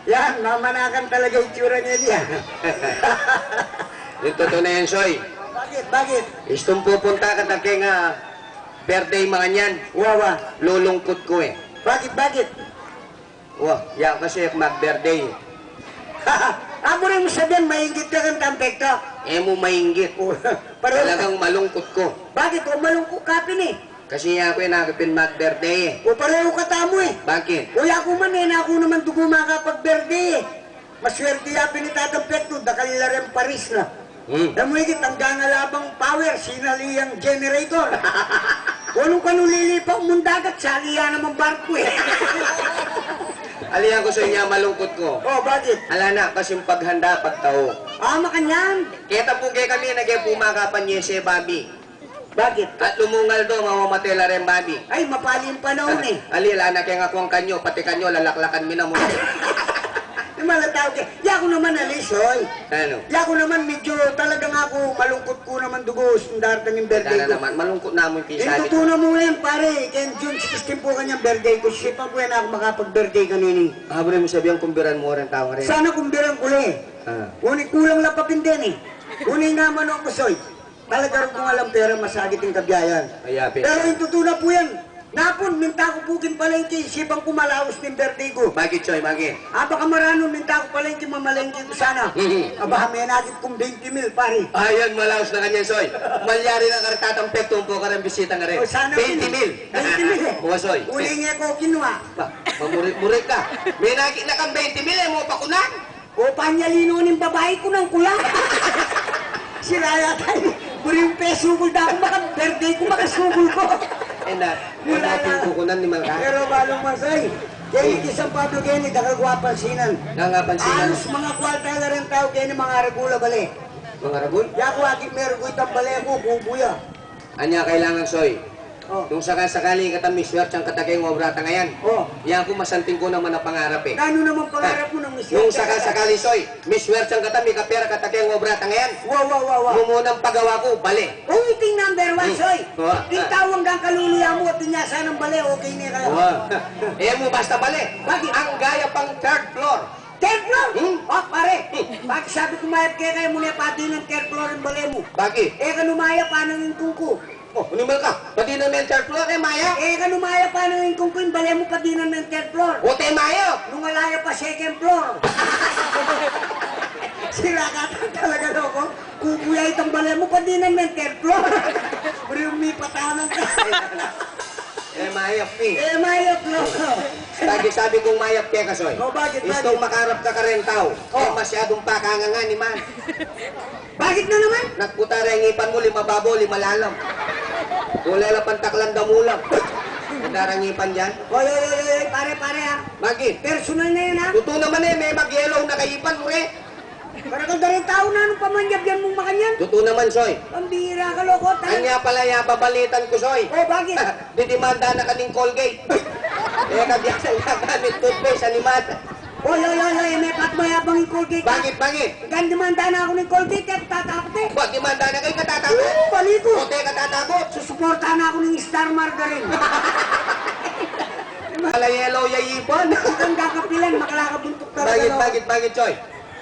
Yan, mamanakan talaga yung tsura niya diyan. Yung totoo na yan, Soy. Bakit? Bakit? Istong pupunta ka na kaya nga birthday mga niyan. Wawa. Lulungkot ko eh. Bakit? Bakit? Wah, ya kasi mag-birthday. Ako rin mo sabihin, maingit ka kang tampekto. Eh mo mainggit. Talagang malungkot ko. Bakit? O malungkot ka pin eh. Kasi ako yung nakapin mag-birthday eh. O pareho ka tamo eh. Bakit? O ako man eh, na ako naman dugo makapag-birthday eh. Maswerte yapin ni Tatang Pekto, dakalila rin Paris na. Namuhigit ang gangalabang power, sinaliyang generator. Anong kanulilipaw mong dagat, saliya naman barko eh. Alihan ko sa inyo, malungkot ko. Oh, bakit? Ala na, kasi yung paghanda, pagtao. Makanyan. Kita po kay kami, nagpumakapan niya si Bobby. Bakit? At lumungal do, mamamatay la rin Bobby. Ay, mapaling panahon eh. Alila na kaya nga kung kanyo, pati kanyo, lalaklakan mi na mo. Malataw ka. Ako naman alisoy. Ano? Ako naman medyo talagang ako malungkot ko naman dugo yung darating yung birthday Dala ko. naman, malungkot na mo yung pinsabi. Tutunan mo yan pare. Kaya June 16 po kanyang birthday ko. Sipa po yan ako makapag-birthday kanini. Habre mo sabihan kumbiran mo rin tao rin. Sana kumbiran ko eh. Uni kulang lapapin din eh. Uni nga man ako soy. Talaga rin kung alam pera masagit yung kabiyayan. Ayapin. Pero yung tutunan po yan. Napon, minta ko bukin palengke, sipang kumalaos ng birthday ko. Bakit, Choy? Bakit? Baka marano, minta ko palengke, mamalengke ko sana. Aba, may nakit kong 20 mil, pare. Ayan, malaos na kanyan, Soy. Malyari na karatatang pekto po ka rin bisita nga rin. O, sana 20 mil. 20 mil eh. Buwa, Soy. Uling ko kinuha. Mamurik ka. May nakit na kang 20 mil, eh, mo pakunan. O, panyalino ng babae ko ng kulang. Siraya tayo. Puri yung peso ko na ako birthday ko, makasugol ko. Wala natin kukunan ni Malka. Pero balong masay. Kaya yung isang Pablo Kenny, dakal guwapansinan. Nangapansinan. Alos mga kwarta na rin tao kaya ni mga regula bali. Mga ragul? Yaku agit meron ko itang bali ko, kukuya. Anya kailangan, Soy. Oh. Kung sakasakali ka miswerte ang katakay ng obrata ngayon. Oh. Yan ko masanting ko naman ang pangarap eh. Ano naman pangarap mo ng misyon? Yung sakasakali, Soy, miswerte ang katami kapera katakay ng obrata ngayon. Wow. Mumunang pagawa ko, bali. Kung iting number 1, soy. Oh. Tintawang kang kaluluya mo at tinyasa ng bali, okay na kayo. Eh mo basta bali. Bakit? Ang gaya pang third floor. Third floor? Oh, pare. Bakit sabi ko mayap kaya kayo muna pati ng third floor ng bali mo? Bakit? Eh, kanumaya pa ng ingkong ko. Oh, unimal ka. Pati na may third floor, eh, Maya. Eh, kanumaya pa ng ingkong ko yung bali mo pati ng third floor. Ote, Maya. Nung malaya pa second floor. Sira ka talaga loko. Kukuya itong bali mo pati ng third floor. Pero yung may patanan ka. Eh, Maya, pi. Eh, mayap loko. Sabi kong Maya, kaya kasoy. Oh, bakit? Istong makarap ka rin tao. Eh, masyadong pakanga nga ni man. Bakit na naman? Nagputara yung ipan mo, 5 babo, 5 lalam. Wala lang pantaklan damulang. Nagdarangipan dyan. Oy, pare ha. Bakit? Personal na yan ha. Totoo naman eh, may mag-yellow na kaipan mo eh. Para ka rin tao na anong pamanyab yan mong makanyan. Totoo naman, Soy. Pambira ka loko. Anya pala ya, babalitan ko, Soy. Oh, bakit? Didimanda na kaning Colgate. Eh, kabiyak sa nagamit toothpaste, animat. Oy, may patmayabang yung Colgate. Bakit? Gandimanda na ako ng Colgate, eh, tatakot eh. Ba't dimanda na kayo katatakot? Paliko. Ote, katatakot. Susuportahan ako ng Star Margarine. Pala yellow yayipan. Ikang kakapilan, makalakabuntok talaga. Bakit, Soy?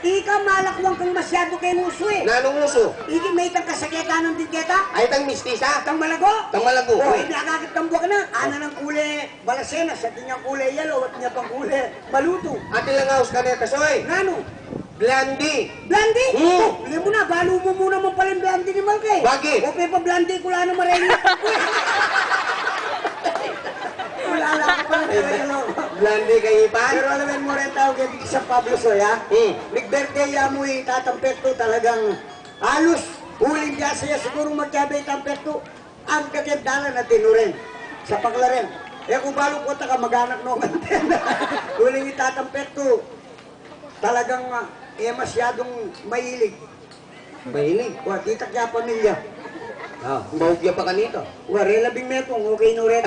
Ika malakwang kang masyado kay muso eh. Nanong uso? Iki may itang kasaketa ng tigketa. Ay, tang mistisa? Tang malago. Tang malago. Oh, hindi agakit ng buwak na. Ana ng kulay balasena, sa tinyang kulay yellow at niya pang kulay maluto. Ate lang haus ka neta, Soy. Nano? Blondie. Blondie? Hmm. Bili mo na, balo mo muna mong pala yung blondie ni Malkay. Bakit? O pa blondie ko lang na marengi. Wala lang pa na Blondie kay ipan? Pero alam mo rin tawag kay sa Pablo Soy ha? Nag-birthday ya mo yung tatampekto talagang halos huling diya siya siguro magkabay tampekto ang kakendala na tinurin sa paglaren. Eh kung balong ko ka mag-anak noong antena. Huling yung tatampekto talagang masyadong mahilig. Mahilig. Kita kaya pamilya. Mahugya pa kanito. Wari labing metong, okay no rin.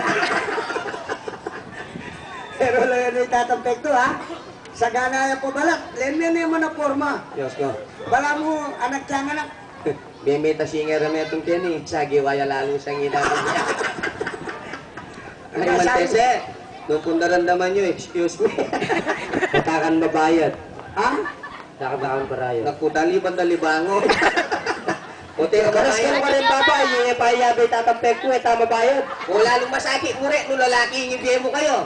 Pero lang yan yung tatampekto ha. Sa gana yan po balak. Lemyan naman na forma. Diyos ko. Bala mo, anak siyang anak. Bemeta singer na itong kini. Sagi waya lalo sa ngita. Ay, mantese. Nung kung naramdaman nyo, excuse me. Katakan mabayad. Ha? Katakan parayo. Naku, daliban-dalibango. Puti ka Karas ka naman rin baba, yung ipayabay tatampek ko, tama bayad. O lalong masakit mo rin, nung lalaki, ngibigay mo kayo.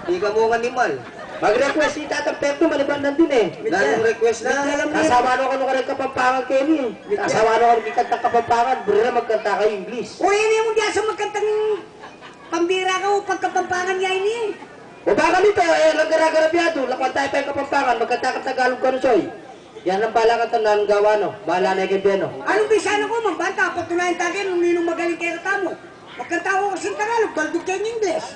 Di ka mo animal. Mag-request si tatampek ko, malibandan din eh. Lalong request na. Kasama ka nung kapampangan kayo ni. Kasama ka nung kanta kapampangan, bro na magkanta kayo English. O yan yung diya sa magkantang pambira ka o pagkapampangan niya ini. O baka nito, nagkaragarapyado, lakuan tayo pa yung kapampangan, magkanta ka Tagalog ka no, Soy. Yan ang pala ka tanang gawa no, bahala na yung no. Anong bisa na ko, mambanta, patunayan tagay nung ninong magaling kayo katamo. Magkanta ko kasing Tagalog, baldog kayo ng English.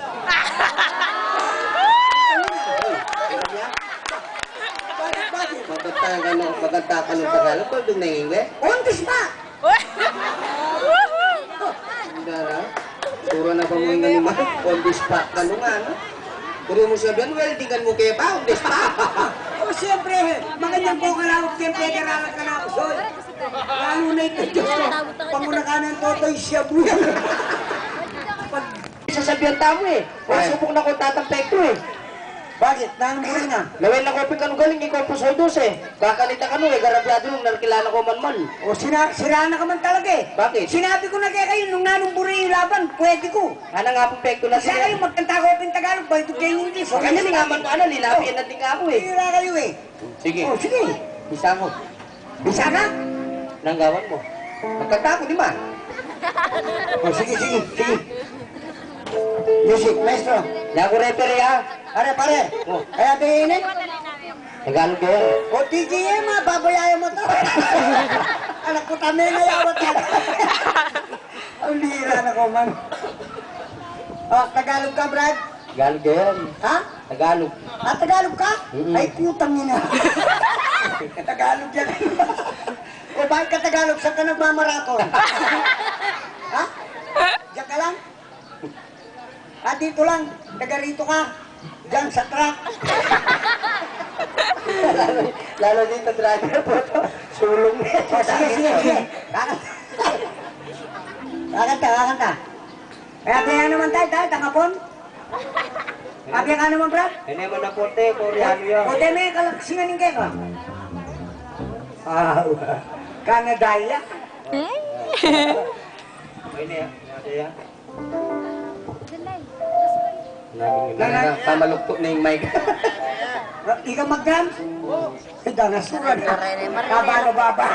Bakit? Magkanta ka ng Tagalog, pag doon nangingi. On the spot! Hindi na. Suro na pa mo yung animal. On the spot ka nung ano. Puro mo sabihan, weldingan mo kaya pa, on the spot. O siyempre, magandang po kalawag, siyempre, karalan ka na ako, Soy. Lalo na ito, Diyos ko, panguna ka ng totoy siya buya. Sasabihan tamo eh. Subok na ko tatampek ko eh. Bakit? Nanong na? Lawin na ko ka nung galing, ikaw po soy dos eh. Kakalita ka nung eh, garabyado nung narkilala ko man. O siraan na ka man talaga eh. Bakit? Sinabi ko na kaya kayo, nung nanumburi yung laban, pwede ko. Ana nga po pekto na Isa kayo, magkanta ko ng Tagalog, balik kayo ng English. So, kanya nga man ano, lilapian natin ka ako eh. Hira kayo eh. Sige. O sige, Bisa mo. bisa ka? Nanggawan mo. Magkanta ko, di ba? O sige. Music, maestro. Lago referee ha. Pare. O, kaya tinginin. Tagalog ka yan. O TGM ha, babayayan mo to. Anak ko kami na yawat yan. Ang lira na ko man. O, Tagalog ka, Brad? Tagalog ka yan. Ha? Tagalog. Tagalog ka? Mm-mm. Ay, putang ina. Tagalog yan. O, bakit ka Tagalog? Saan ka nagmamaraton? Ha? Diyan ka lang? Dito lang. Taga rito ka. Diyan sa truck. Lalo dito driver po to. Sulong na. O, sige. Kakanta. Kaya naman tayo, tangapon. Kaya ka naman, Brad. Ano mo na pote, koreano yan. O, may kalaksinganin kayo ka. Kanadaya. Okay na yan. Nasa yan. Pamalukto na yung mic. Ikaw mag-dance? Danasuran. Kabalo baba.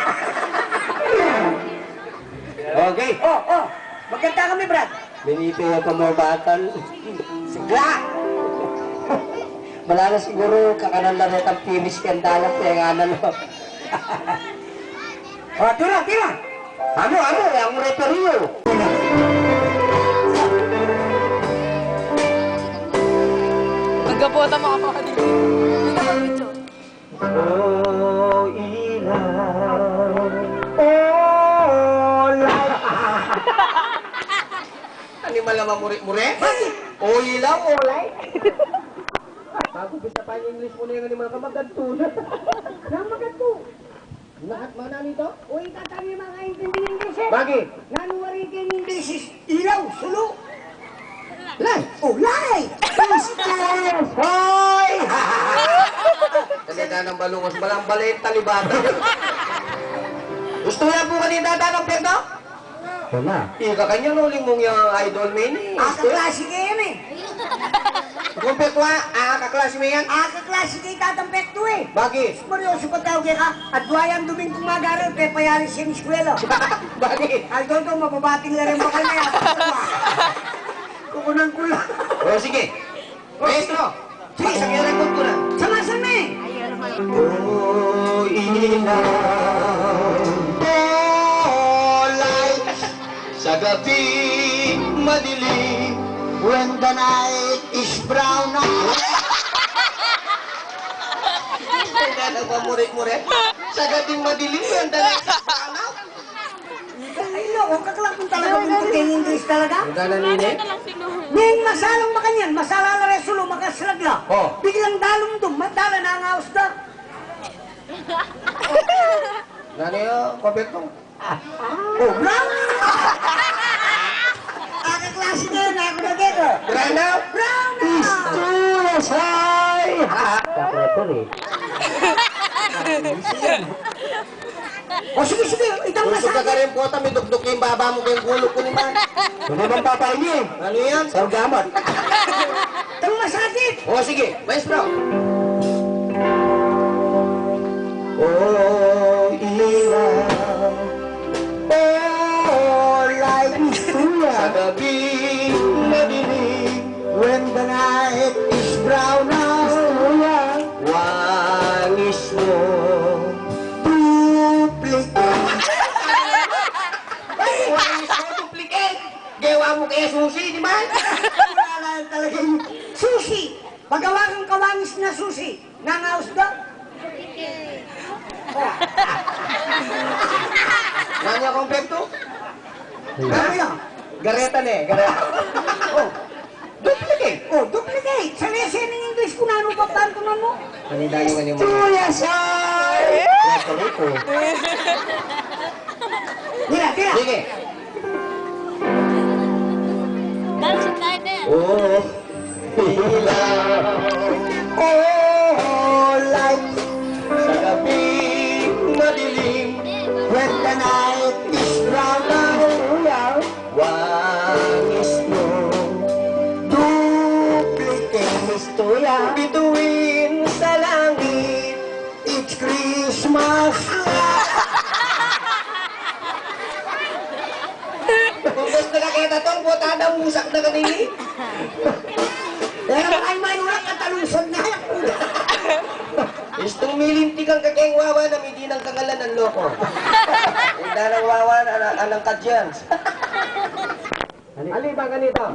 Okay. Oh. Magkanta kami, Brad. Binipi yung pamabatan. Sigla. Wala na siguro kakanan na rin ang finish kandalan kaya nga na no. O, tira. Ano, ang referee. Magkapota mo ako dito. Dito ka dito. Oh, ilaw. Oh, light. Animal naman mure? O ilaw, o light. Bago bisa pa yung English mo na yung animal ka magantuna. Namagat ko. Lahat mga nito? O, itatami mga intindihin kasi. Bakit? Nanuwari kayo ng beses. Ilaw, sulo. Light. Oh, light. Hoy! Kasi na ng balungos, balang balay talibata. Gusto yan po kanina ng pekto? Wala. Ika kanya nuling mong yung idol main eh. Kaklase kayo yan eh. Kung pekto ha, kaklase mo yan? Kaklase kayo tatampek to eh. Bakit? Seryoso pagtawag ka, at duwayang duming kumagaral, kaya payalis yung eskwela. Bakit? Ay, doon mababating na rin mo kayo na. Kukunan ko lang. O sige. Maestro. Sige, sa kaya record ko na. Samasan mo eh. Oh, ilaw. Oh, light. Sa gabi madilim. When the night is brown Kaya nagmamurit-murit. Sa gabing madilim, yan dala. Ay, loko, kaklakong talaga pinto kayo English talaga. Ang gana nini? Ngayon, masalang makanyan, masala na resulo, makaslagla. Oh. Biglang dalong dum, madala na ang house da. Gana yun, pabekto. Oh, brown! Kaklase kayo na ako na Tiger. Branaw? Tuyasay! Kakretor eh. O sige, sige, itang Gusto ka masabi. rin po, may dukduk yung baba mo kayong gulo ko naman. Ano bang papay niyo? Ano yan? Sa gamot. Itang masabi. O sige, maestro. Oh, ilaw. Oh, life is true. Sa gabi madilim, When the night is brown out, wangis mo. duplicate. Wangis mo, duplicate. Gawa mo kaya susi, di ba? Wala na talaga yung susi. Pagawa kang kawangis na susi. Nangaos daw. Nanya kompleto? Ano yan? Gareta na eh, gareta. Oh, duplicate. Oh, duplicate. Sa lesson ng English ko na ano pa tantunan mo? Kanidali man yung mga. Tuyasay! Kakretor. Tira, tira. Sige. Dancing tayo din. Oh, ilaw. Oh, life Sa gabi madilim, when the night is brown out, wangis mo. duplicate. Tuya. Bituin sa langit. It's Christmas. Kung gusto na kita tong puta daw musak na kanini. Pero ay manulat at talusod na. Istong milinti kang kakeng wawa na hindi ng kangalan ng loko. Hindi ng wawa na anang kadyans. Ali ba ganito?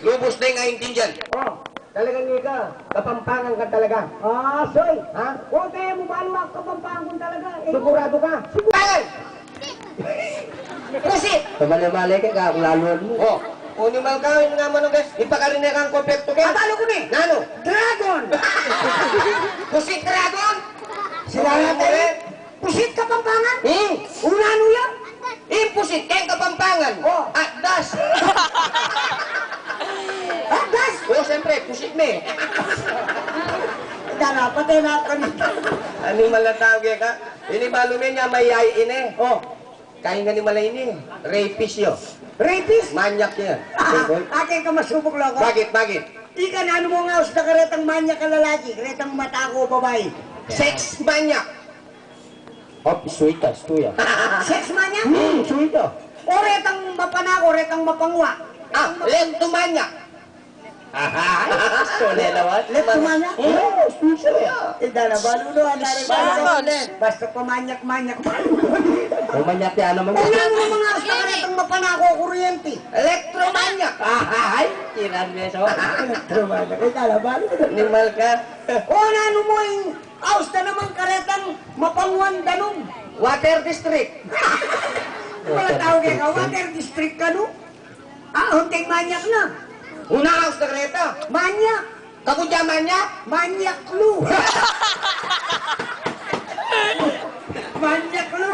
Lubos na yung aintindihan. Oh, talagang ika. Kapampangan ka talaga. Ah, soy. Ha? Kunti mo ba ang kapampangon talaga? Sigurado ka? Pangan! Pusit! Pamali-mali ka, lalo mo. Oh, unimal ka, yun nga manong guys. Ipakarin na kang kompleto kayo. Atalo ko ni. Nano? Dragon. Pusit dragon! Sila natin. Pusit kapampangan. Una ano yan? Impusit kayong kapampangan. Oh. At das. Atas. Oh, siyempre, pusit me. Dana, patay na ako nito. Animal na tawag ka? Ini malume niya may yay ine. Oh, Kain nga ni malay ini. Rapist yo. rapist. Manyak yan. Akin ka masubok lang ako. Bakit? Bakit? Ika na ano mo nga sa karetang manya ka lalaki, karetang matako babae. Sex manyak. Oh, suita, tuya. Sex manya? Suita. O retang mapanako, retang mapangwa. Ah, lento manyak. Sole naman. Let manya? Oh, suita. Dana, balulo ang narin. Balon. Basta pamanyak-manyak. Umanyak yan naman. Ano mo mga sa karetang mapanako, kuryente. Elektromanyak. Ay, tiran beso. Trumana, kay dala, balulo. Animal ka. O ano mo yung aus na naman karetang mapangwan danom. Water district. Wala tawag ka, water district ka no? Ah, hunting manyak na. Una house na kreta. Manyak. Kakudya manyak. Manyak lu. Manyak lu.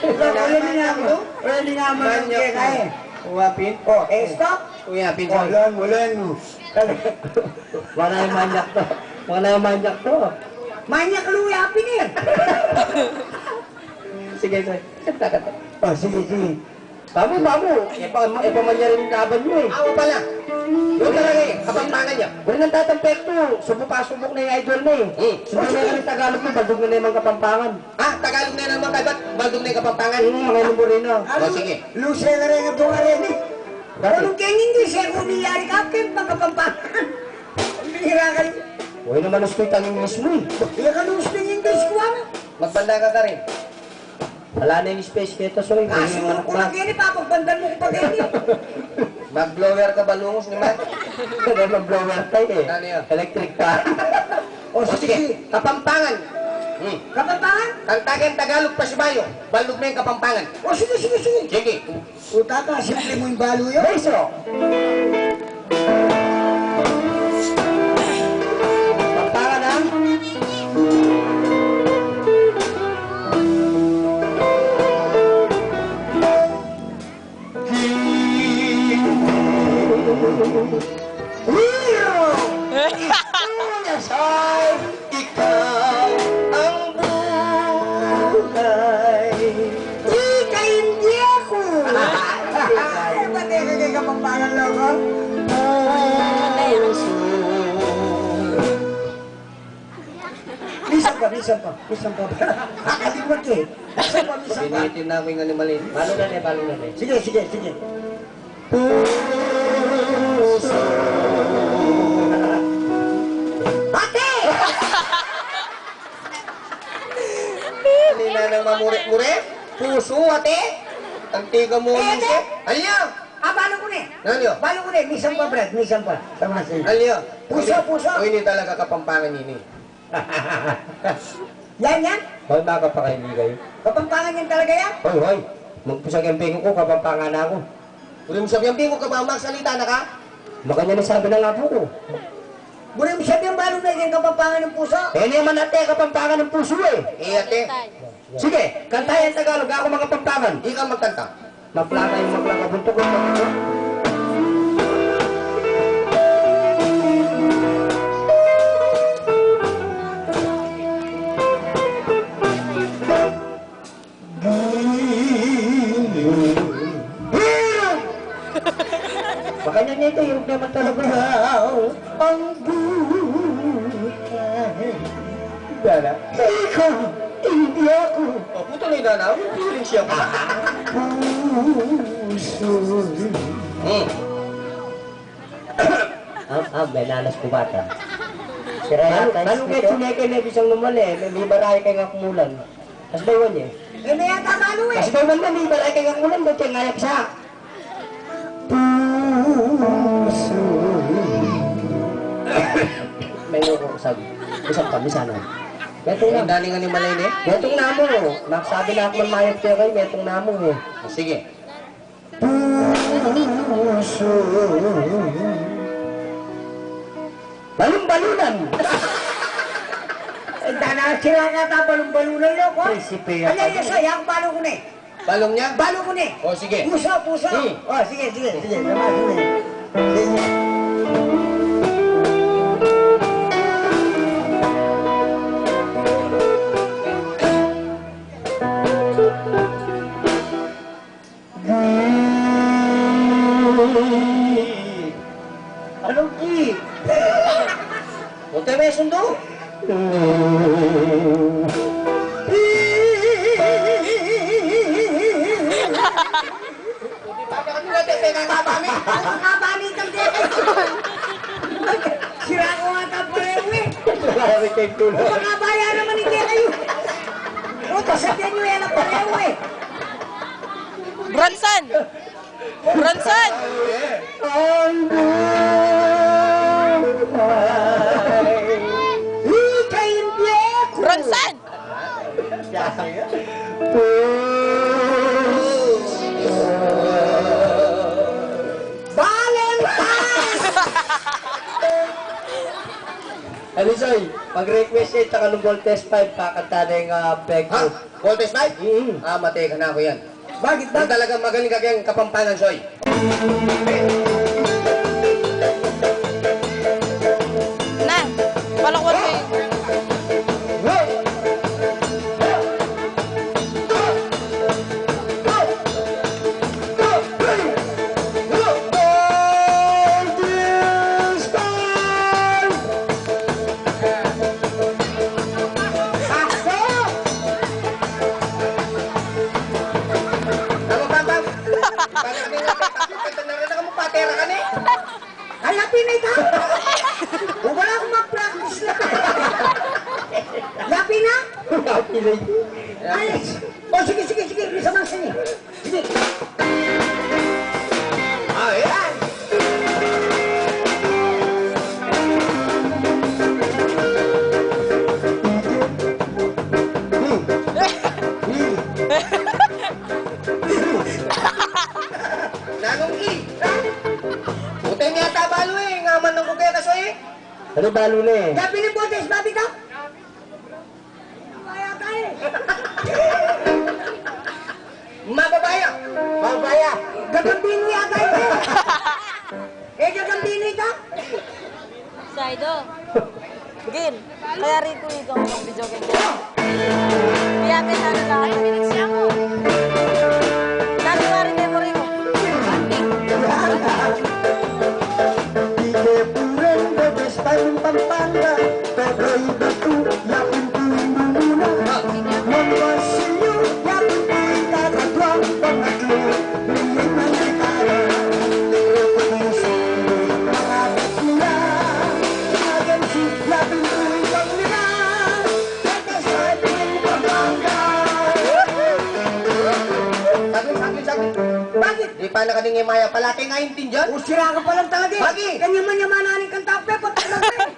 Ready nga mo. Ready nga mo. Manyak. Kaya. Uwapin. Oh, stop. Uyapin. Wala mo. Wala yung manyak to. Wala yung manyak to. Manyak lu yapin eh. Sige, sige. Kata-kata. Oh, sige, sige. Babu. Ipamanya rin yung laban mo eh. Ako pala. Doon talaga eh. Kapampangan niya. Wala nang tatampek to. Subok na yung idol na eh. Subok na yung Tagalog mo, bagog na yung mga kapampangan. Ah, Tagalog na naman kay ba't baldog na yung kapampangan? Mga numero rin na. Oh, sige. Luce na rin ang tunga rin eh. Bakit? Anong keng English eh, kung niyari kapkin, pagkapampangan. Bihira ka rin. Huwag naman gusto yung English mo eh. Iya ka nung speak English ko ano? Magbanda ka rin. Wala na yung space kaya to, sorry. Ah, siguro ko lang yan eh, papagbandan mo ko pag yan eh. Mag-blower ka balungos ni Matt. Kaya mag-blower tayo eh. Ano yun? Electric car. O O sige, sige, Kapampangan. kapampangan? Ang tageng Tagalog pa si Bayo. Baldog na yung Kapampangan. O sige, sige, sige. Sige. Puta ka, simple mo yung balo yun. Beso! Pagpaka na. Minsan pa. Kakalimot eh. Minsan pa. Pinitin namin ng animalin. Balo na. Sige. Ate! Kanina nang mamure-mure. Puso, ate. Ang tiga mo Eh, yung ate! Alyo! Balo ko na. Alyo! Balo ko na. Minsan pa, Brad. Minsan pa. Tama siya. Alyo! Puso. O hindi talaga kapampangan yun eh. Yan. Hoy, baka pa kayo bigay. Kapampangan yan talaga yan. Hoy. Magpusag yung pingo ko, kapampangan na ako. Uli mo sabihan, Pingo, ka ba magsalita na ka? Makanya nasabi ng apo ko. Muna mo sabi ang balo na yan kapampangan ng puso. Eh, naman ate, kapampangan ng puso eh. Eh, ate. Sige, kantayan Tagalog, ako mga kapampangan. Di ka magkanta. Maplaka yung maplaka, buntok ko. Makanya nito yung naman talaga. Ang buhay. Dala. Ikaw, hindi ako. O, puto na inanaw. Feeling siya pa. Puso. May nanas ko bata. Manong kayo sunekay na bisang lumali, may baray kayo nga kumulan. Kas baywan niya. Yan na yata balo eh. Kas baywan na, may baray kayo nga kumulan, doon kayo ngayak siya. Puso. May usag. Usag kami sana. Betong Ang na. daling animalin eh. Betong namo. Nakasabi na ako ng mayat kayo kayo, betong namo eh. O, sige. Puso. Balong-balunan! Dana sila nga ta balong-balunan lo ko. Prinsipe yan. Ano yung saya? Ang balo ko na eh. Balong niya? Balo ko na eh. O, sige. Puso. Oh, sige. Naman ko na eh. Sige. Anong ki? Huwag tayo may sundo. Nakabali kang dito. Sira ko nga tapareho eh. Marami kayong tulo. Makabaya naman hindi kayo. O, sabihan nyo yan ang pareho eh. Bronson! Bronson! Ang buhay. Ika'y hindi ako. Bronson! Valentine! Alisoy, pag-request siya, tsaka nung Voltes 5, kakanta na yung peg Ha? ko. Voltes 5? Mm. Matay ka na ako yan. Bakit Ang talagang magaling ka kayang kapampangan, Soy. Na! Palakwat ko yun. Tama, Pampang? Pagkakita na rin ako mo, patera ka ni. Ay, happy na ito. O, wala akong mag-practice na. Happy na? Ay, o, sige. Bisa mang sini. Sige. Ayan. Nanong ki. Buti niya tabalo eh. Ngaman ng kukaya ka, Soy. Ano balo na eh? Happy ni Botes, babi ka? Kaya tayo. Mababaya. Babaya. Gagambino yata ito. Gagambino ito. Saido. Gin. Kaya rito ikaw ang video game niya. Piyate na na lahat. Pinagsiya mo. Dami nga rin memory mo. Di que purendo de España en Pampanga, pero iba tú, paano ka din maya palaki nga intindihan? O sira ka pa lang talaga eh. Bakit? Kanyaman-yamananin kang tape, pati lang eh.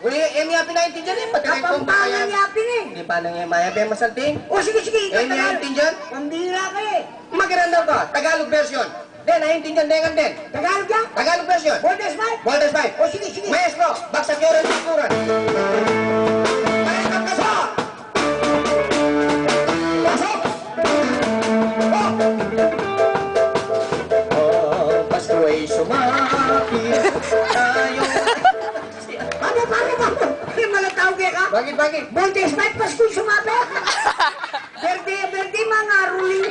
Uli, yapi na intindihan eh. Pati rin kong Kapampangan yapin eh. Di paano maya pa masalting? O sige, ikaw Emi intindihan? Pambira ka eh. Magirandam ka, Tagalog version. Den, naintindihan dengan den. Tagalog ka? Tagalog version. Bondes Mike? Waldes 5. O sige. Maestro, baksak yoran sikuran. Maestro, pasok! Pasok! Oh, Pasko ay sumapit tayo. Paano? Malataw ka? Bakit? Bondes Mike, Pasko'y sumapit. Berdi, mga ruling.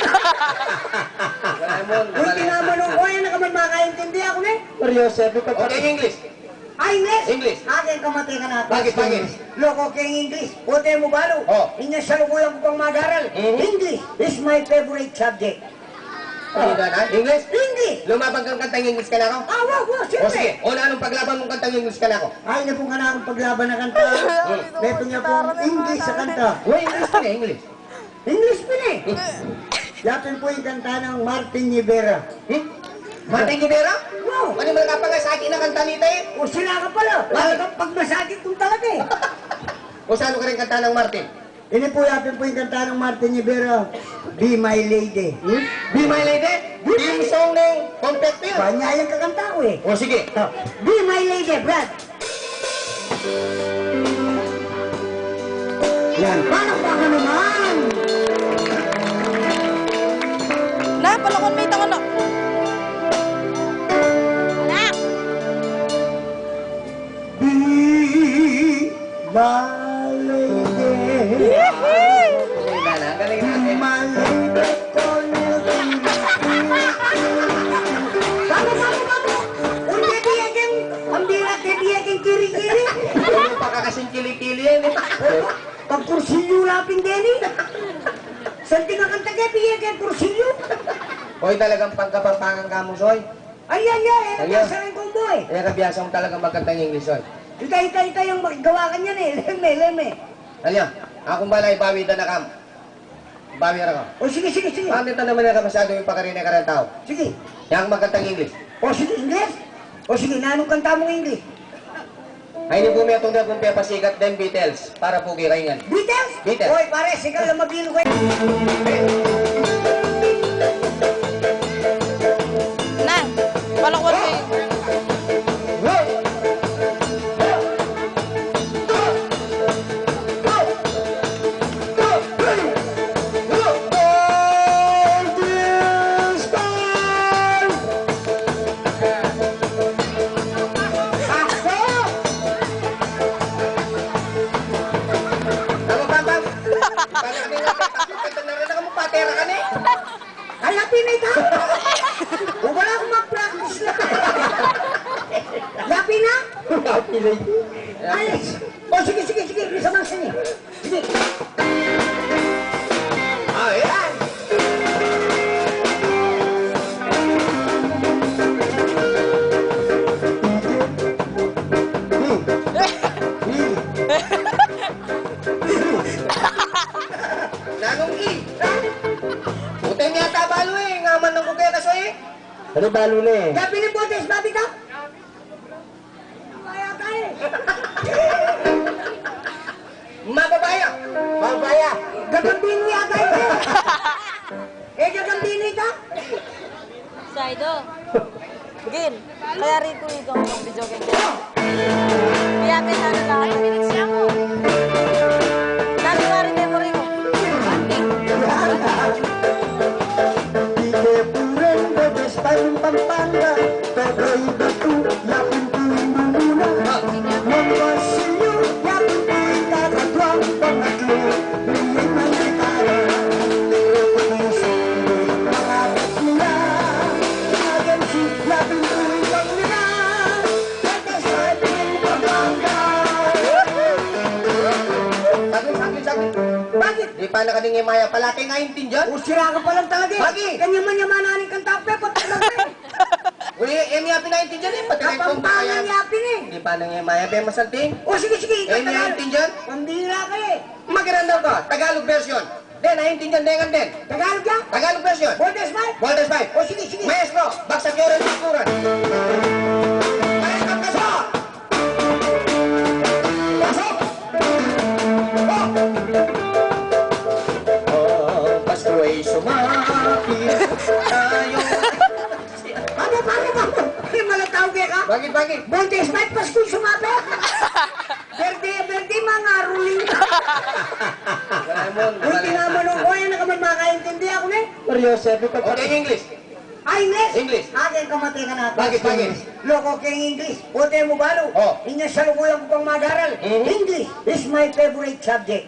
Buti nga mo nung kuya na kaman makaintindi ako na eh. Mario, sabi ko Okay, English. English? English. Akin kamatay ka na. Bakit? Loko keng English. Buti mo balo. Oh. Inya sa lukuyan ko pang mag-aral. Mhm. English is my favorite subject. English? English! Lumabang kang kantang English ka na ako? Wow, O siyempre. sige, una anong paglaban mong kantang English ka na ako? Ay na po nga na akong paglaban na kanta. Beto niya po English sa kanta. Uy, English ka na, English. English pa na eh. Yapin po yung kanta ng Martin Rivera. Martin Rivera? Wow! Ano mga kapag sa akin na kanta nita eh? O sila ka pala. Talagang pagmasakit kong talaga eh. O saan ka rin kanta ng Martin? Ini po yapin po yung kanta ng Martin Rivera. Be My Lady. Be My Lady? Yung song ng Compact yun. Banyayang kakanta ko eh. O sige. Be My Lady, Brad. Yan. Paano pa ka naman? Na, palakon may tangan na. Anak! Be My Lady. Galing Be natin. My Lady. Bago. Unya dia kang pambira ke dia kang kiri-kiri. Ano pa kakasing kili-kili yan eh? Pag kursiyo lapin deni. Santi nga kanta ke dia kang kursiyo. Hoy, talagang pangkapampangan ka mo, Soy. Ayan, Ayan. nasa rin kong boy. Kaya kabiyasa mo talagang magkantang English, Soy. Ita yung magawa ka niyan eh. Leme. Alam, akong balay, bawi na nakam. Bawi na ka. O sige. Paano ito naman na masyado yung pagkarina ka ng tao? Sige. Yang magkantang English. O sige, English. O sige, nanong kanta mong English? Ay, hindi po may itong na kung pasikat din Beatles para po kiraingan. Beatles? Beatles. Oy, pare, sigaw lang mabilo kayo. Na, palakon may... Kaya pinita. O wala akong mag-practice lang. Lapi na? Ay, o sige. Bisa mangsa niya. Sige. Ayan! Nanong I. Utay niya tabalo eh. Ngaman ng kukaya ka soy eh. Ano balo na eh? Lapi ni Botes, babi ka? Kaya tayo. Mababaya. Babaya. Gagambino yata ito. Gagambino ito. Saido. Gin, kaya rito ikaw ang video game niya. Piyakin sana lahat. Siya mo. Dati nga rin memory mo. Ide puren Botes, Tanong Pampanga. Petro'y batu, yapin purin muna. Magpasilyo, yapin purin kakatwa. Pangatlo, lumin ng gitara. Leo Pagisa, pangagat nila. Agency, yapin purin lang nila. Botes, Tanong Pampanga. Saglit. Bakit? Di pa na kading maya palaki nga intindihan. O sira ka pa lang talaga eh. Bakit? Kanyaman-yamananin kang tape, pati lang eh. Uli, emi yapi na intindihan eh. Pati rin kong Kapampangan yapin eh. Di pa na maya pa masalting. O sige, ikaw Emi Tagalog. intindihan? Pambira ka eh. Magirandam ka, Tagalog version. Hindi, naiintindihan dengan din. Tagalog yan? Tagalog version. Bondes man? Walters 5. O sige, sige. Maestro, baksak nyo rin kulturan. Maestro, pasok! Pasok! Oh, Pasko'y sumapit tayo. Paano? Hindi malatawag ka? Bakit? Bondes man, Pasko'y sumapit. Berde, mga ruling. Ramon, Kung tinamanong ko, yan naman makaintindi ako na. Mario, sabi ko Okay, English. English? English. Akin kamatay ka na. Bakit? Loko keng English. Puti mo balo. Oh. Inya sa lukulang ko pang mag-aral. English is my favorite subject.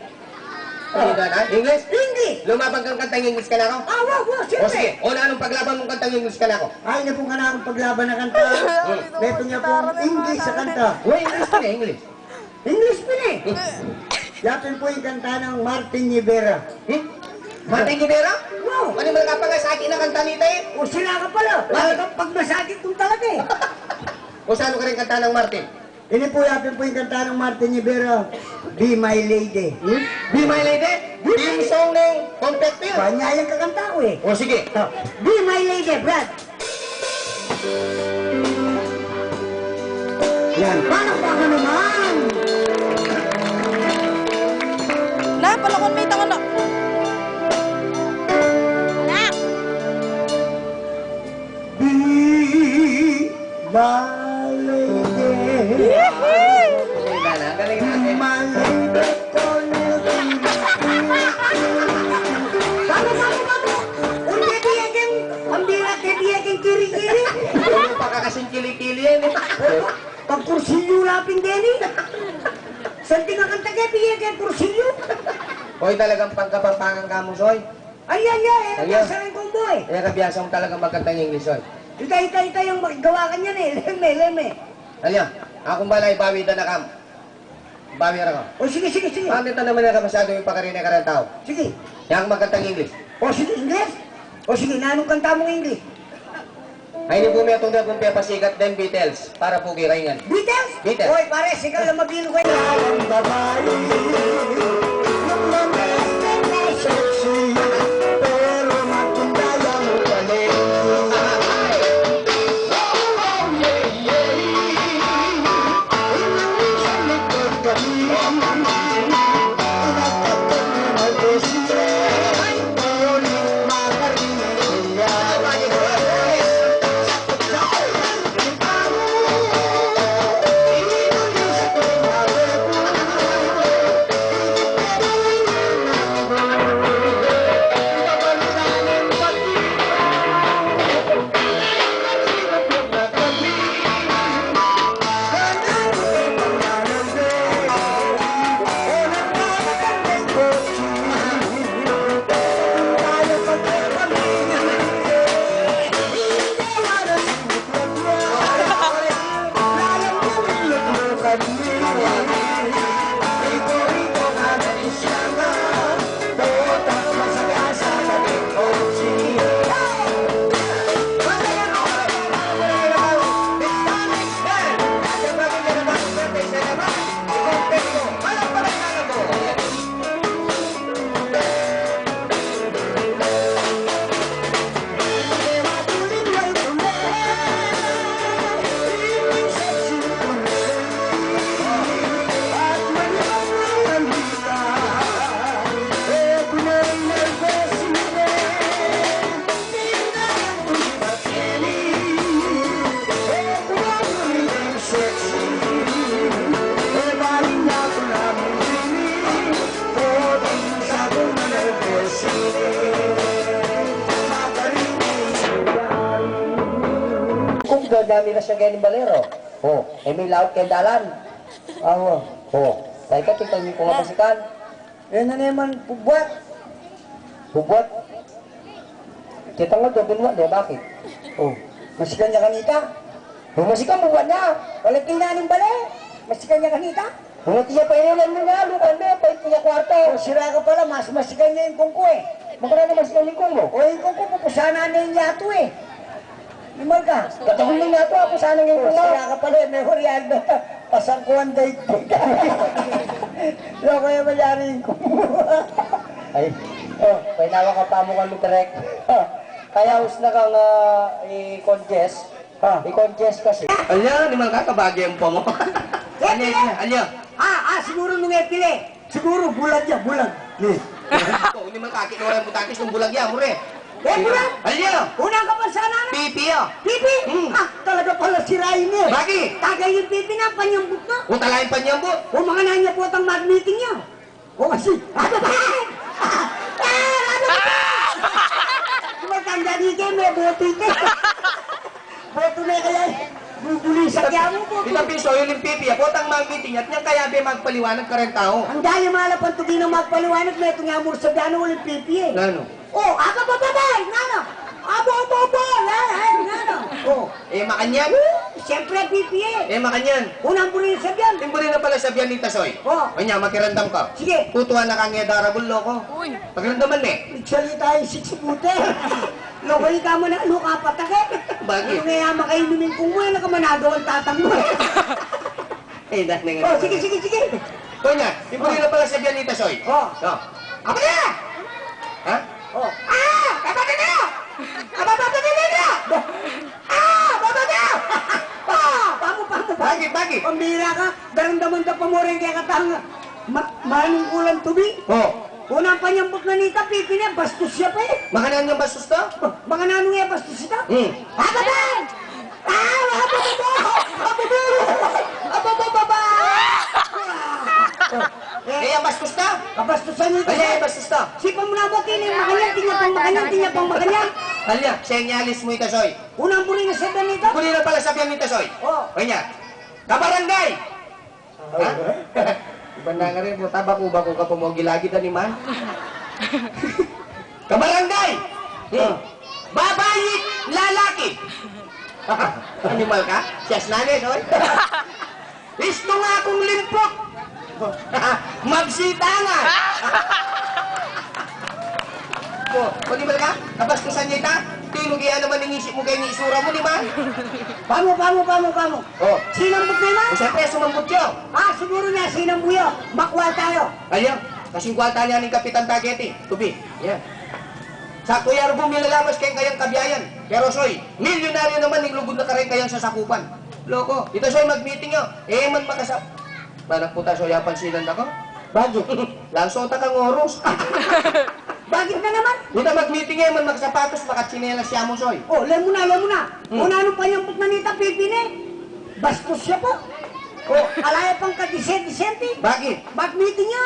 Hindi na, English? English! Lumabang kang kantang English ka na ako? Wow, O sige, siyempre. una anong paglaban mong kantang English ka na ako? Ay na pong kanang paglaban na kanta. Meto niya pong English sa kanta. Uy, English ka na, English. English pa eh. Yatin po yung kanta ng Martin Rivera. Martin Rivera? Wow! Ano mo nakapangay sa akin na kanta nito eh? O sila ka pala. Talagang pag masakit kong talaga eh. O saan ka rin kanta ng Martin? Ini po yatin po yung kanta ng Martin Rivera. Be My Lady. Be My Lady? Yung song ng Compact yun. Kanya yung kakanta ko eh. O sige. Be My Lady, Brad. Yan. Paano pa ka naman? Na, palakon may tangon na. Anak! Be My Lady. Galing Be natin. My Lady. Paano? Ang bilat kebiyagin kiri-kiri. Ano pa kakasing kili-kili yan eh? Pag kursilyo lapin din eh. Santi nga kanta kebiyagin kursilyo. Hoy, talagang pagkapampangan ka mo, Soy. Ayan. Ayan. Nasa rin kong boy. Kaya kabiyasa mo talagang magkantang English, Soy. Ita yung magawa ka niyan eh. Leme. Alya, akong balay, bawi na nakam. Bawi na ka. O sige. Pamit na naman na masyado yung pakarina ka ng tao. Sige. Yang magkantang English. O sige, English. O sige, nanong kanta mong English? Ay, hindi po may itong kung pasikat din Beatles para po kiraingan. Beatles? Beatles. Oy, pare, sigaw lang mabilo kayo. Ang babae, yung lamas na sexy, pero matunda yung galing. Kung gagami na siya ganyan balero. Oh, may laot kay dalan. Awo. Oh, dahil ka tingnan mo kung masikan. Yan na naman, bubuat. Hubot. Kita nga doon mo, bakit? Oh, masikan niya kanita. Masikan mo na. Walang kinanin bale. Masikan niya kanita. Tiya pa inilan mo nga, lukan na, pa tiya kwarto. O sira ka pala, mas masikan niya yung kungko eh. Magkano na masikan lingkong mo? O yung kungko, pupusana na yung yato eh. Limal ka. Katahon na to, ako sana O ngayon ko sira ka pala, may huriyag na pasangkuhan dahi ko. Loko yung mayari yung kungko. Ay, Oh, painawa ka pa mo kami direct. Kaya us na kang i-congest. I-congest kasi. Alya, ni ka kabagyan po mo. Alya. Siguro nung epile. Siguro bulag yan, bulag. Ni man kakinuran mo takis ng bulagya mo re. Bulag? Alya. Unang ka pa sana na? Pipi ah. Pipi? Talaga pala sirain niya. Bakit? Tagay yung pipi na, panyambut na. Utalain pa niya mo. O mga nanya po ang mag-meeting niya. O kasi, Matanda dito, may boto ito. Boto na kaya, bubuli sa kaya mo po. Kita piso yung pipi. Ako tang mag-meeting at niya kaya be magpaliwanag ka rin tao. Ang dali malapan to din ang magpaliwanag na itong amor sa gano ulit pipi eh. Ano? Oh, babay, nano. Abo, nano. Oh, Makanyan. siyempre pipi eh. Makanyan. Unang buri sa biyan. Timbuli na pala sa biyan ni Tasoy. Oh. Kanya, makirandam ka. Sige. Tutuwa na kang darabul ko. Uy. Pakiramdaman Nagsalita yung 6 pute. Lokay ka mo na, luka patake. Bakit? Ano nga makainumin kung mo, na ka managaw ang tatang mo. Dahil nga. Oh, sige. Kanya, timbuli na pala sa biyan ni Tasoy. Oh. Apa na? Ha? Oh. Kapatid na! Bababa na! Pamo. Bakit? Pambira ka, daramdaman ka pa mo rin kaya katanga. Manungkulan tubi. Oh. Unang panyambok na nita, pipi niya, bastos siya pa eh. Makanan yung bastos to? Mga nanong niya, bastos siya. Hmm. Bababa! Ang bastos to? Kabastusan niyo Ay, ang bastos to. Sipa mo na ba tinin, tinya pang makanyan. Halya, senyalis mo itasoy. Unang buri na sa ganito. Kuli na pala sa biyan ni Tasoy. Oh. Kanya, kabarangay! Ha? Iba na nga rin, puta ba ka pumogi lagi na ni man? Kabarangay! Babayi, lalaki! Animal ka? Siyas nanin, oy? Isto nga akong limpok! Magsitangan! Animal ka? Kabastusan niya ita? Tinugian naman ng isip mo kayo ni isura mo, di ba? Pamo. Oh. Sinambot na yun? O siyempre, sumambot yun. Siguro na sinambot yun. Makwal tayo. Ayan, kasing kwalta niya ni Kapitan Tageti. Tubi, yan. Sa Kuya Rubong nilalamas kayong kayang kabiyayan. Pero soy, milyonaryo naman ng lugod na karin kayang sasakupan. Loko, ito soy mag-meeting nyo. Man makasap. Manang puta soy, apansinan ako. Bakit? Langsota kang oros. Bakit na naman? Dito mag-meeting man magsapatos, makatsinelas siya mo soy. Oh, lemo na. Una pa niyang putmanita, pipi na. Bastos siya po. Oh, alaya pang ka-disente. Bakit? Mag-meeting niya.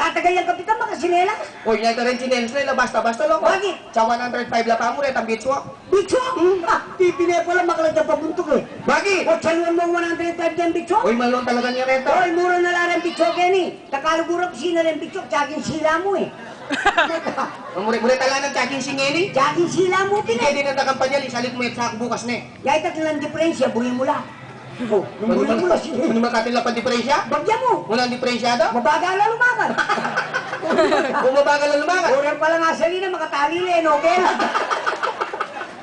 Tatagay ang kapitan, makasinelas. O, yan ito rin chinelas nila, basta-basta lang. Bakit? Sa 105 la pa mo rin, ang bitswa. Bitso? Pipi na pala, makalagyan pa buntok eh. Bakit? O, chaluan mo 105 dyan, bitso? Uy, malong talaga niya rin to. Oy, mura na lang ang bitso, Kenny. Takalugurap sila rin bitso, tsaging sila mo eh. Mure talaga ng tsaking singeni. Tsaging sila mo, Hindi pinay. din ang kampanya, salit mo yung sak bukas ne. Yay, tatlan diferensya, buri mo lang. Oh, nung buri mo lang sila. Ano makatila pa diferensya? Bagyan mo. Wala ang diferensyado? Mabagal na lumakan. Kung mabagal ang lumakas. Uran pala nga sa lina, makatali na eh, no, Ken?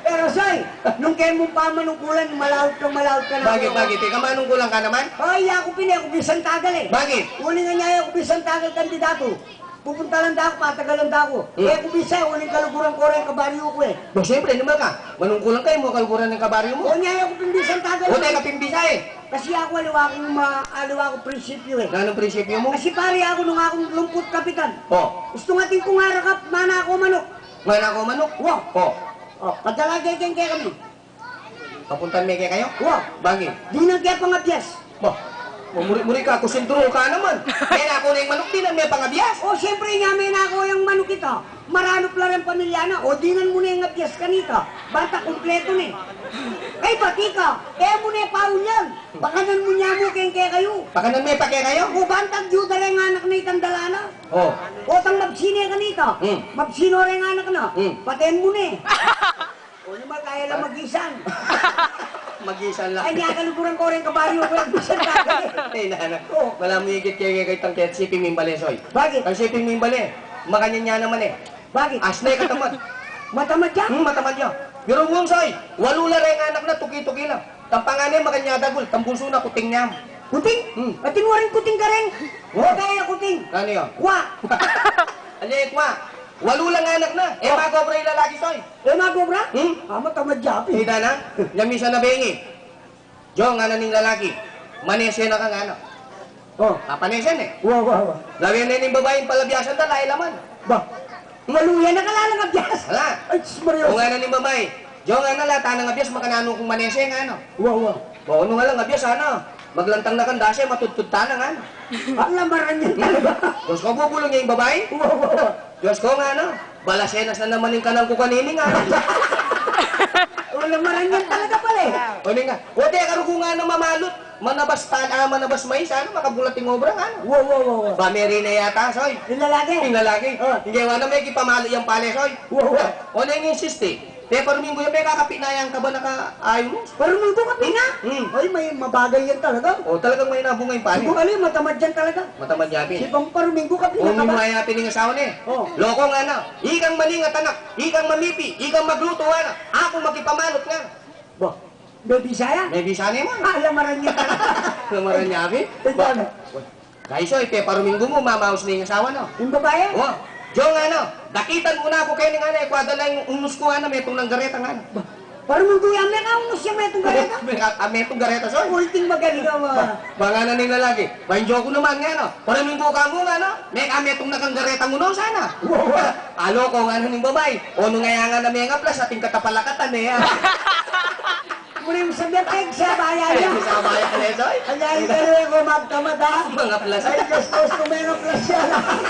Pero, Soy, nung Ken mo pa manungkulan, malawot ka na. Bakit? Ika manong kulang ka naman? Ay, ako pinay, ako bisan tagal eh. Bakit? Uli nga niya ako bisan tagal kandidato. Pupunta lang daw, patagal lang daw. Eh, kung bisa, uling kaluguran ko rin kabaryo ko eh. Ba, siyempre, naman ka. Manong kulang kayo mo, kalburan ng kabaryo mo. O niya ako pimbisan tagal. O, teka, pimbisa eh. Kasi ako aliwa ko prinsipyo eh. Anong prinsipyo mo? Kasi pare ako nung akong lumpot kapitan. O, Gusto nga ting kung harakap, mana ako manok. mana ko manok. Wow. O, Padalagay kaya kami. papuntan may kayo? Wow. Bakit? Di nang kaya pangabyas. Ba, muri ka, kusintro ka naman. Kaya ako na yung manok, di na may pangabias. O siyempre nga may nako yung manok ito. Maranop lang ang pamilya na. O dinan mo na yung abyas kanito. Bata kompleto na eh. Ay pati ka. Kaya mo na yung paul yan. Bakanan mo niya mo kaya kayo. Pakanan may pake kayo? O bantag juda rin ang anak na itang dalana. O, O tang mabsine kanito. Mabsino rin ang anak na. Paten mo na eh. O naman kaya lang mag-isan. mag-isan lang. Ay niya kaluburan ko rin kabaryo ko yung bisan tagal eh. Ay, nana. Wala mo higit kaya kay tangket, siping mimbale, soy. Bakit? Ang siping mimbale, makanya niya naman eh. Bakit? Asnay katamad. Matamad yan? Matamad niya. Pero mo, soy, walula rin anak na, tuki-tuki lang. Tampanganay, makanya dagol, tambuso na, kuting niyam. Kuting? Atin mo rin kuting ka rin. O kaya kuting. Ano yun? Kwa. Alit, ma. Walo lang anak na. Eh, magobra yung lalaki, soy. Eh, magobra? Hmm? Amo tamad japi. Hida na. Yamisa na bengi. Jo, nga na ning lalaki. Manese na ka nga, no? Oh, Papanesen eh. wow. Lawin na yung babaeng palabyasan na, lahi laman. Ba, maluya na kalala nga biyas. Hala. Ay, Mario. Kung nga na ning babae. Jo, nga na lata ng abiyas, makanano kung manese nga, no? Wow. O, ano nga lang abiyas, ano? Maglantang na kandasya, matutudta na nga, no? Lamaran yan talaga. Diyos ko, bubulong niya yung babae. Wow. Diyos ko nga, no? Balasenas na naman yung kanang kukanini nga, no? Lamaran yan talaga pala eh. O, nga. O, di, karugo nga na mamalot. Manabas mais, ano? Makabulating obra nga, no? Wow. Ba, meron na yata, soy. Yung lalaki. Yung lalaki. Oh. Hindi nga na may kipamalo yung pale, soy. Wow. O, na yung insist eh. Pero minggo yung may kakapinayan ka ba naka-ayaw mo? Pero nung ka pina. Ay, may mabagay yan talaga. O, talagang may nabunga yung pale. Siguro alim, matamad yan talaga. Matamad yapi. Si Bang Parmingo ka O, pina ka may ba? mga yapi ng asawa niya. Oh. Loko nga na. Ikang maningat anak. Ikang mamipi. Ikang magluto nga. Ako magkipamalot nga. Ba, baby saya? May bisa niya mo. Lamaran yan talaga. Namaran yapi. Ito. Guys, oy, parumingo mo, mamaus na yung asawa, no? Yung babae? O, Jong, ano, dakitan mo na ako kayo ng ano, kwadala yung unus ko, ano, may itong ng gareta nga, ano. Parmingo yan, may kaunos siya may itong gareta. May itong gareta, soy. Ulting magaling ka ba? Mga na nila lagi. Bainjo ko naman nga, no? Paraminggo ka mo nga, no? May kami itong nakanggareta mo, no? Sana. Alo ko nga ng babay. O nung nga nga na may nga plus, ating katapalakatan, eh. Muli mo sabihin, ay, siya bayan Ay, niya. sa bayan, eh, soy. Kaya yung gano'n ko magtamad ha. Mga plus. Ay, Diyos ko, meron plus siya.